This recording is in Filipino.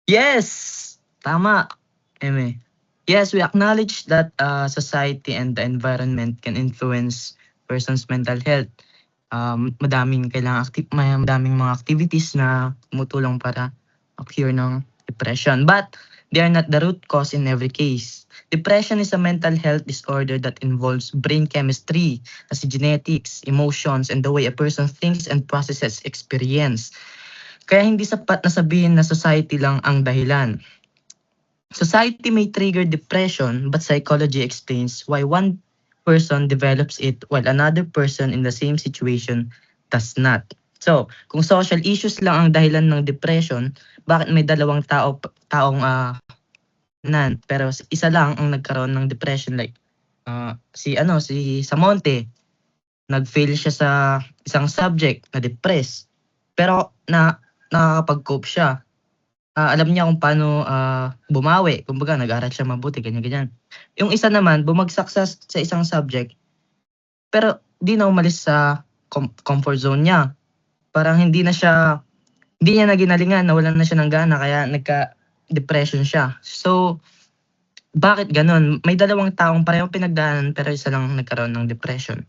Yes! Tama, eme. Yes, we acknowledge that society and the environment can influence person's mental health. Madaming mga activities na tumutulong para ma-cure ng depression. But they are not the root cause in every case. Depression is a mental health disorder that involves brain chemistry, as genetics, emotions, and the way a person thinks and processes experience. Kaya hindi sapat na sabihin na society lang ang dahilan. Society may trigger depression, but psychology explains why one person develops it while another person in the same situation does not. So, kung social issues lang ang dahilan ng depression, bakit may dalawang taong pero isa lang ang nagkaroon ng depression, like si Samonte, nag-fail siya sa isang subject, na-depress. Pero nakakapag-cope siya. Alam niya kung paano bumawi. Kumbaga nag-aral siya mabuti, ganyan-ganyan. Yung isa naman bumagsak sa isang subject, pero di na umalis sa comfort zone niya. Parang hindi niya na ginalingan, nawalan na siya ng gana, kaya nagka-depression siya. So, bakit gano'n? May dalawang taong parehong pinagdaanan pero isa lang nagkaroon ng depression.